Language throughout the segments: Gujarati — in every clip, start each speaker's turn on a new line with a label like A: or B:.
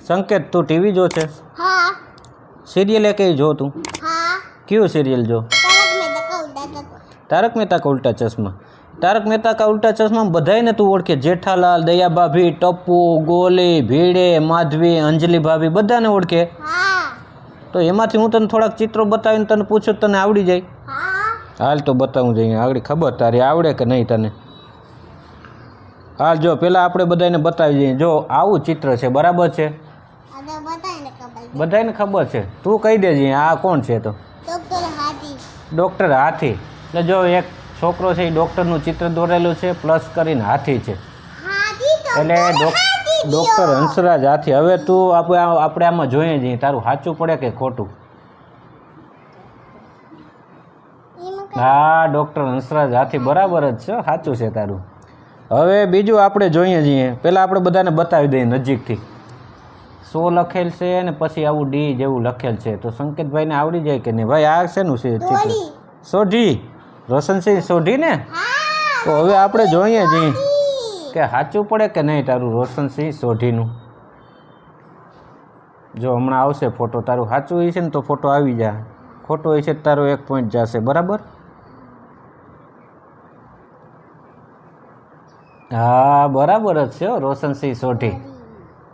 A: સંકેત તું ટીવી જો છે?
B: हाँ
A: સિરિયલ એ કઈ જો તું?
B: हाँ
A: કયું સિરિયલ જો?
B: तारक मेहता का उल्टा चश्मा।
A: તારક મહેતા કા ઉલ્ટા ચશ્મા। તારક મહેતા કા ઉલ્ટા ચશ્મા બધાયને તું ઓળખે? જેઠાલાલ, દયા ભાભી, ટપ્પુ, ગોલી, ભીડે, માધવી, અંજલિ ભાભી બધાને ઓળખે?
B: हाँ
A: તો એમાંથી હું તને થોડાક ચિત્રો બતાવીને તને પૂછું તને આવડી જાય?
B: हाँ
A: હાલ તો બતાવું જોઈએ આગળ ખબર તારી આવડે કે નહીં તને? હાલ જો પેલા આપણે બધાને બતાવી દઈએ જો આવું ચિત્ર છે બરાબર છે?
B: अगर बताए ना कब
A: બધાને ખબર છે તું કહી દેજે આ કોણ છે? તો
B: डॉक्टर हाथी।
A: ડૉક્ટર હાથી એટલે જો એક છોકરો છે એ ડૉક્ટરનું ચિત્ર દોરેલું છે પ્લસ કરીને હાથી છે
B: हाथी
A: એટલે ડૉક્ટર હંસરાજ હાથી। હવે તું આપણે આમાં જોઈએ જઈએ તારું સાચું પડે કે ખોટું? હા ડૉક્ટર હંસરાજ હાથી બરાબર જ છે સાચું છે તારું। હવે બીજું આપણે જોઈએ જઈએ પહેલાં આપણે બધાને બતાવી દઈએ નજીકથી। 100 લખેલ છે ને પછી આવું ડી જેવું લખેલ છે તો સંકેતભાઈને આવડી જાય કે નહીં? ભાઈ આ શેનું છે ચિત્ર? સોઢી, રોશનસિંહ સોઢી ને? તો હવે આપણે જોઈએ જઈએ કે સાચું પડે કે નહીં તારું રોશનસિંહ સોઢીનું। જો હમણાં આવશે ફોટો તારું સાચું હોય છે ને તો ફોટો આવી જાય, ખોટું હોય છે તારો 1 પોઈન્ટ જશે બરાબર? હા બરાબર જ છે રોશનસિંહ સોઢી।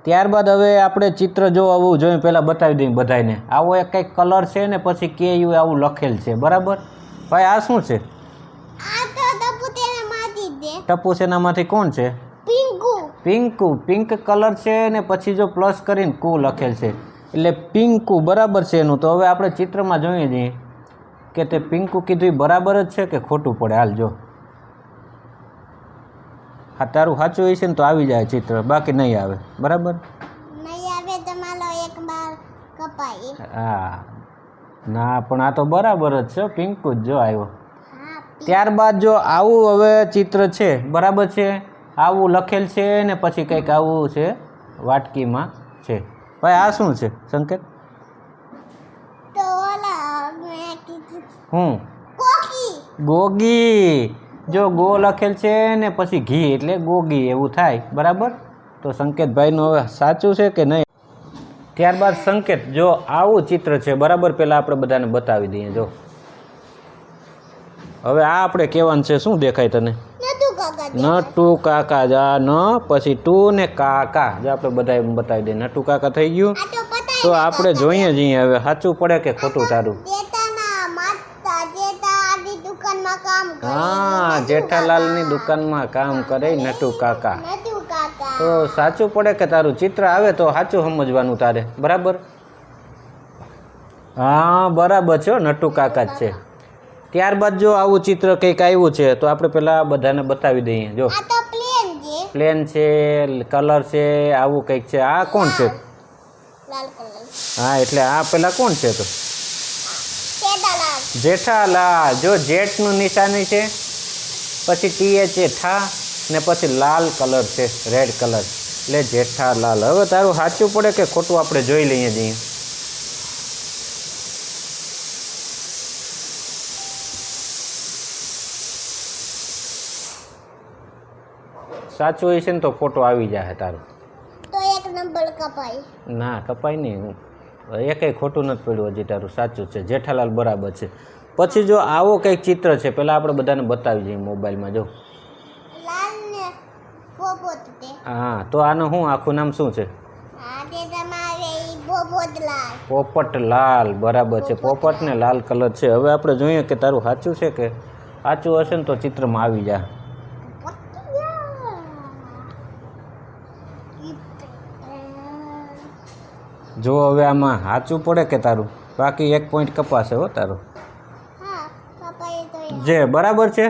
A: ત્યારબાદ હવે આપણે ચિત્ર જો આવું જોઈએ પહેલાં બતાવી દઈએ બધાને। આવો એક કંઈક કલર છે ને પછી કે યુ આવું લખેલ છે બરાબર? ભાઈ આ શું છે?
B: आ तो टप्पू तेरे माती दे
A: ટપ્પુ સેનામાંથી કોણ છે?
B: पिंकू।
A: પિંકુ। પિંક કલર છે ને પછી જો પ્લસ કરીને કુ લખેલ છે એટલે પિંકુ બરાબર છે એનું। તો હવે આપણે ચિત્રમાં જોઈએ છીએ કે તે પિંકુ કીધું એ બરાબર જ છે કે ખોટું પડે? હાલ જો હા તારું સાચું હોય છે ને તો આવી જાય ચિત્ર, બાકી નહીં આવે બરાબર?
B: नहीं आवे तो मालो एक बार कपाई।
A: હા ના પણ આ તો બરાબર જ છે પિંકુ જ જો આવ્યો।
B: हाँ
A: ત્યારબાદ જો આવું હવે ચિત્ર છે બરાબર છે, આવું લખેલ છે ને પછી કંઈક આવું છે વાટકીમાં છે। ભાઈ આ શું છે સંકેત?
B: तो वाला मैं की
A: હું
B: कोकी।
A: ગોગી। જો ગો લખેલ છે ને પછી ઘી એટલે ગોગી એવું થાય બરાબર? તો સંકેતભાઈનું હવે સાચું છે કે નહીં? ત્યારબાદ સંકેત જો આવું ચિત્ર છે બરાબર પહેલાં આપણે બધાને બતાવી દઈએ જો હવે આ આપણે કહેવાનું છે શું દેખાય તને?
B: नटू काका दे।
A: નટુ કાકા જા ન પછી ટુ ને કાકા જો આપણે બધા બતાવી દઈએ નટુ કાકા થઈ ગયું।
B: आ तो पता
A: તો આપણે જોઈએ જઈએ હવે સાચું પડે કે ખોટું તારું?
B: देता ना माता देता आदि दुकान में काम करे।
A: હા જેઠાલાલની દુકાનમાં કામ કરે નટુ કાકા।
B: नटू काका।
A: તો સાચું પડે કે તારું? ચિત્ર આવે તો સાચું સમજવાનું તારે બરાબર? હા બરાબર છે નટુ કાકા જ છે। ત્યારબાદ જો આવું ચિત્ર કંઈક આવ્યું છે તો આપણે પહેલાં બધાને બતાવી દઈએ જો
B: आ तो प्लेन जे
A: પ્લેન છે, કલર છે, આવું કંઈક છે। આ કોણ છે?
B: लाल कलर
A: હા એટલે આ પહેલાં કોણ છે? તો
B: केदारनाथ।
A: જેઠાલાલ। જો જેઠનું નિશાની છે પછી ટીએ છે ઠા ને પછી લાલ કલર છે રેડ કલર એટલે જેઠાલાલ। હવે તારું સાચું પડે કે ખોટું આપણે જોઈ લઈએ જઈએ। સાચું હોય છે ને તો ફોટો આવી જાય તારો।
B: तो एक नंबर कपाई।
A: ના કપાય નહીં, એકેય ખોટું નથી પડ્યું હજી તારું સાચું છે જેઠાલાલ બરાબર છે। પછી જો આવો કંઈક ચિત્ર છે પહેલાં આપણે બધાને બતાવી દઈએ મોબાઈલમાં જો
B: लाल ने पोपोत दे।
A: હા તો આનું શું આખું નામ શું છે?
B: आ दे तमारे ई पोपोत लाल।
A: પોપટલાલ બરાબર છે। પોપટ ને લાલ કલર છે। હવે આપણે જોઈએ કે તારું સાચું છે કે? સાચું હશે ને તો ચિત્રમાં આવી જાય। જો હવે આમાં સાચું પડે કે તારું? બાકી 1 પોઈન્ટ કપાશે હો તારો।
B: हाँ कपाई तो ये।
A: જે બરાબર છે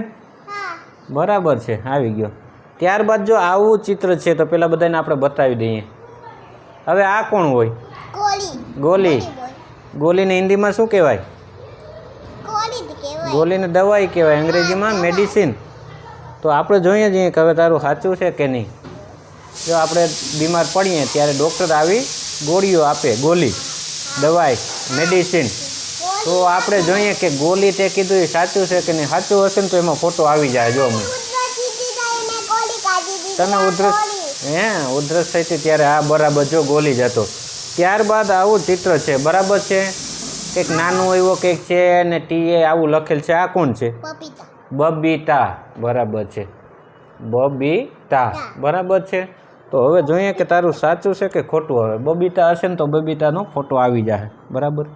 B: हाँ
A: બરાબર છે આવી ગયો। ત્યારબાદ જો આવું ચિત્ર છે તો પેલા બધાને આપણે બતાવી દઈએ। હવે આ કોણ હોય?
B: गोली।
A: ગોલી। ગોલીને હિન્દીમાં શું કહેવાય?
B: गोली दिखे
A: ગોલીને દવાઈ કહેવાય, અંગ્રેજીમાં મેડિસિન। તો આપણે જોઈએ છીએ કે હવે તારું સાચું છે કે નહીં। જો આપણે બીમાર પડીએ ત્યારે ડૉક્ટર આવી ગોળીઓ આપે, ગોલી દવાઈ મેડિસિન। તો આપણે જોઈએ કે ગોલી તે કીધું એ સાચું છે કે નહીં। સાચું હશે ને તો એમાં ફોટો આવી જાય। જો અમે તને ઉધરસ હે ઉધરસ થઈ હતી ત્યારે આ બરાબર જો ગોલી જતો. ત્યારબાદ આવું ચિત્ર છે બરાબર છે, કંઈક નાનું એવો કંઈક છે ને ટીએ આવું લખેલ છે. આ કોણ છે?
B: પપીતા.
A: બબીતા. બરાબર છે, બબીતા. બરાબર છે. તો હવે જોઈએ કે તારું સાચું છે કે ખોટું. હવે બબીતા હશે ને તો બબીતાનો ફોટો આવી જાય. બરાબર.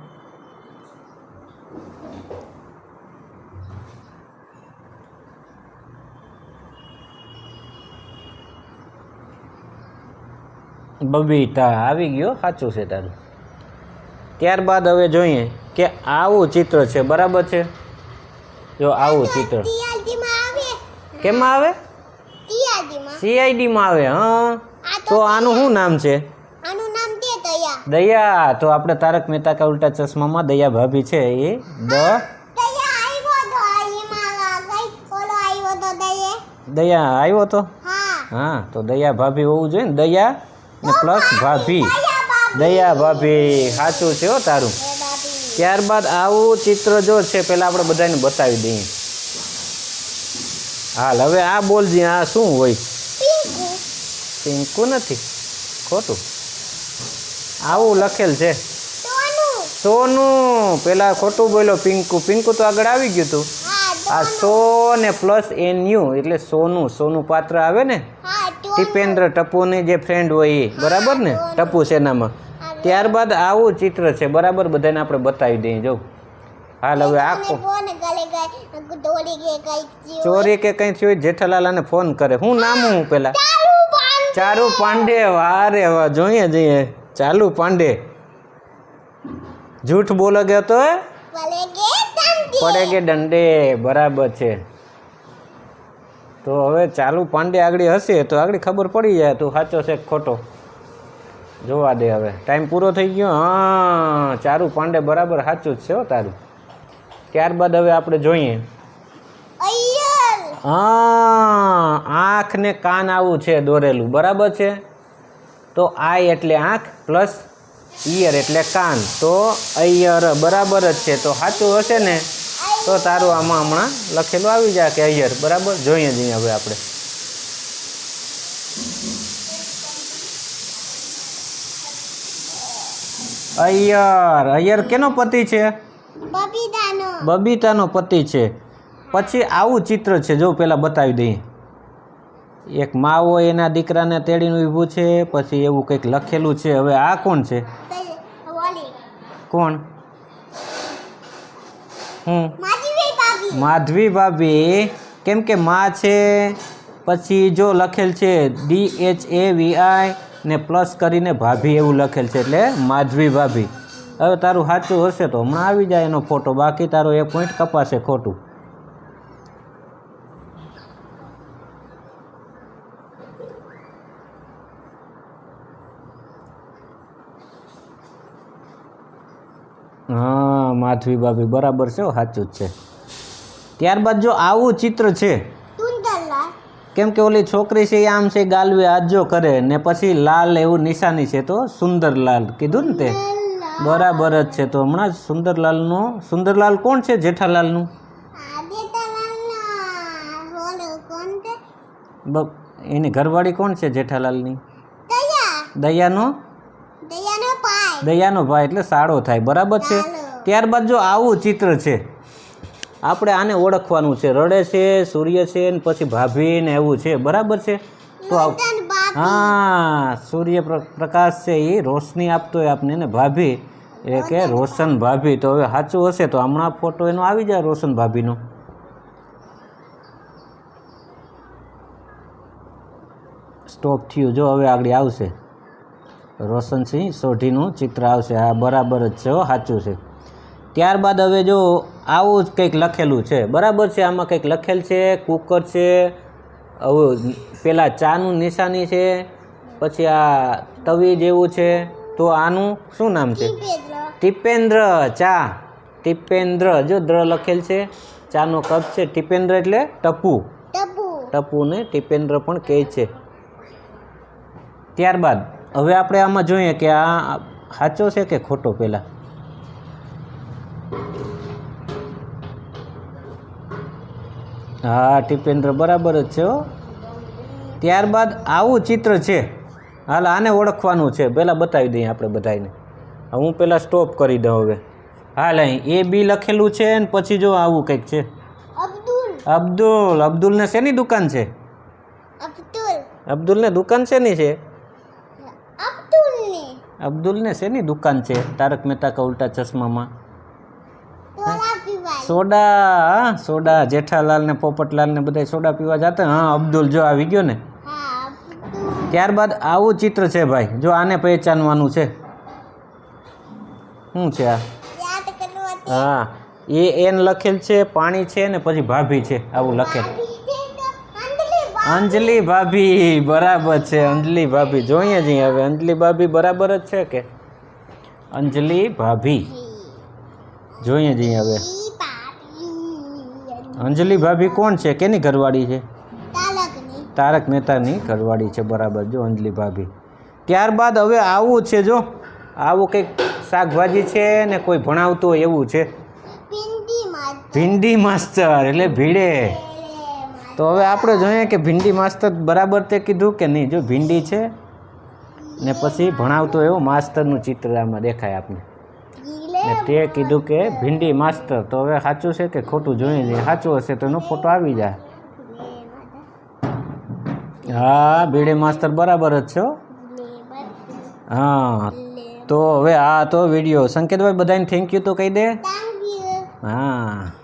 A: બબીતા આવી ગયો, સાચું છે તારું. ત્યારબાદ હવે જોઈએ કે આવું ચિત્ર છે બરાબર છે. જો આવું ચિત્ર
B: ટીઆરડીમાં આવે.
A: કેમાં આવે?
B: ટીઆરડીમાં.
A: સીઆઈડીમાં આવે. હા, તો આનું શું નામ છે?
B: આનું નામ તે દયા.
A: દયા. તો આપણે તારક મહેતા કા ઉલ્ટા ચશ્મામાં દયા ભાભી છે એ
B: દયા આવ્યો તો એમાં કઈ ફોલો આવ્યો તો
A: દયા આવ્યો તો.
B: હા.
A: હા, તો દયા ભાભી હોવું જોઈએ ને. દયા ને પ્લસ ભાભી.
B: દયા બાબી.
A: દયા ભાભી સાચું છે હો તારું.
B: એ બાબી.
A: ત્યારબાદ આવું ચિત્ર જો છે પહેલાં આપણે બધાને બતાવી દઈએ. હાલ હવે આ બોલજી, આ શું હોય?
B: પિંકુ.
A: પિંકુ નથી, ખોટું. આવું લખેલ છે
B: સોનું.
A: સોનું. પેલા ખોટું બોલ્યો પિંકુ. પિંકુ તો આગળ આવી ગયું તું.
B: હા.
A: આ સો ને પ્લસ NU એટલે સોનું. સોનું પાત્ર આવે ને,
B: હા.
A: ટીપેન્દ્ર ટપુની જે ફ્રેન્ડ હોય એ. બરાબર ને, ટપુ સેનામાં. ત્યારબાદ આવું ચિત્ર છે બરાબર, બધાને આપણે બતાવી દઈએ. જો હાલ હવે આખો
B: ફોન કરે ગઈ દોડી ગઈ કઈ
A: ચોરી કે કંઈ થયું જેઠાલાલાને ફોન કરે. હું નામ હું પેલા? ચારુ પાંડે. વારે વાહ, જોઈએ જઈએ ચાલુ પાંડે. જૂઠ બોલો ગયો તો પડે કે દંડે. બરાબર છે. તો હવે ચાલુ પાંડે આગળ હશે તો આગળ ખબર પડી જાય તું સાચો છે કે ખોટો. જોવા દે હવે, ટાઈમ પૂરો થઈ ગયો. હા, ચારુ પાંડે બરાબર સાચું જ છે હો તારું. ત્યારબાદ હવે આપણે જોઈએ. હા, આંખ ને કાન આવું છે દોરેલું. બરાબર છે. તો આઈ એટલે આંખ પ્લસ ઈયર એટલે કાન. તો અય્યર બરાબર જ છે. તો સાચું હશે ને તો તારું આમાં હમણાં લખેલું આવી જાય કે અય્યર. બરાબર. જોઈએ જઈએ હવે આપણે. અય્યર. અય્યર કેનો પતિ છે? બબીતાનો પતિ છે. પછી આવું ચિત્ર છે જો પેલા બતાવી દઈએ. એક માવો એના દીકરાને તેડીને ઊભું છે, પછી એવું કંઈક લખેલું છે. હવે આ કોણ છે? કોણ? માધવી ભાભી. કેમ કે માં છે, પછી જો લખેલ છે DHAVI ને પ્લસ કરીને ભાભી એવું લખેલ છે એટલે માધવી ભાભી. હવે તારું સાચું હશે તો હમણાં આવી જાય એનો ફોટો, બાકી તારો 1 પોઈન્ટ કપાશે ખોટું. હા, માધવી ભાભી બરાબર છે, સાચું જ છે. ત્યારબાદ જો આવું ચિત્ર છે, કેમ કે ઓલી છોકરી છે એ આમ છે ગાલવે આજો કરે ને પછી લાલ એવું નિશાની છે તો સુંદરલાલ કીધું ને તે બરાબર જ છે. તો હમણાં સુંદરલાલ કોણ છે? જેઠાલાલનું. એની ઘરવાળી કોણ છે જેઠાલાલની? દયાનો ભાઈ એટલે સાળો થાય. બરાબર છે. ત્યારબાદ જો આવું ચિત્ર છે, આપણે આને ઓળખવાનું છે. રડે છે, સૂર્ય છે ને પછી ભાભી ને એવું છે. બરાબર છે. તો હા, સૂર્ય પ્રકાશ છે એ રોશની આપતો હોય આપને ને ભાભી એ કે રોશન ભાભી. તો હવે સાચું હશે તો હમણાં ફોટો એનો આવી જાય રોશન ભાભીનો. સ્ટોપ થયું. જો હવે આગળ આવશે રોશનસિંહ સોઢીનું ચિત્ર આવશે. હા, બરાબર જ છે, સાચું છે. ત્યારબાદ હવે જો આવું જ કંઈક લખેલું છે. બરાબર છે. આમાં કંઈક લખેલ છે, કુકર છે, આવું પેલા ચાનું નિશાની છે, પછી આ તવી જેવું છે. તો આનું શું નામ છે? ટીપેન્દ્ર. ચા ટીપેન્દ્ર. જો દ્ર લખેલ છે, ચાનો કપ છે. ટીપેન્દ્ર એટલે ટપુ. ટપુને ટીપેન્દ્ર પણ કહે છે. ત્યારબાદ હવે આપણે આમાં જોઈએ કે આ સાચો છે કે ખોટો. પહેલાં હા, ટીપેન્દ્ર બરાબર જ છે. ત્યારબાદ આવું ચિત્ર છે. હાલ આને ઓળખવાનું છે. પહેલાં બતાવી દઈએ આપણે બધાને. હું પહેલાં સ્ટોપ કરી દઉં હવે. હાલ અહીં એ બી લખેલું છે ને પછી જો આવું કંઈક છે.
B: અબ્દુલ
A: અબ્દુલને શેની દુકાન છે? અબ્દુલને દુકાન શેની છે?
B: અબ્દુલને
A: અબ્દુલને શેની દુકાન છે? તારક મહેતા કા ઉલ્ટા ચશ્મામાં
B: સોડા પીવાય.
A: સોડા. સોડા જેઠાલાલ ને પોપટલાલ ને બધા સોડા પીવા જતા. હા, અબ્દુલ જો આવી ગયો ને.
B: હા અબ્દુલ.
A: ત્યારબાદ આવું ચિત્ર છે ભાઈ. જો આને પહેચાનવાનું છે. શું છે આ?
B: યાદ કરવાથી
A: હા, એ એન લખેલ છે, પાણી છે ને પછી ભાભી છે આવું લખેલ. અંજલિ ભાભી બરાબર છે. અંજલિ ભાભી જોઈએ જઈએ હવે. અંજલિ ભાભી બરાબર જ છે કે? અંજલિ ભાભી જોઈએ જઈએ હવે. અંજલિ ભાભી કોણ છે? કેની ઘરવાળી છે? તારક મહેતાની ઘરવાળી છે. બરાબર. જો અંજલિ ભાભી. ત્યારબાદ હવે આવું છે. જો આવું કંઈક શાકભાજી છે ને કોઈ ભણાવતું હોય એવું છે. ભીંડી માસ્તર એટલે ભીડે. તો હવે આપણે જોઈએ કે ભીંડી માસ્તર બરાબર તે કીધું કે નહીં. જો ભીંડી છે ને પછી ભણાવતો એવું માસ્તરનું ચિત્ર આમાં દેખાય આપણે. ને તે કીધું કે ભીંડી માસ્તર. તો હવે સાચું છે કે ખોટું જોઈએ નહીં. સાચું હશે તો એનો ફોટો આવી જાય. હા, ભીડે માસ્તર બરાબર જ છો. હા, તો હવે આ તો વિડીયો સંકેતભાઈ બધાને થેન્ક યુ તો કહી દે. હા.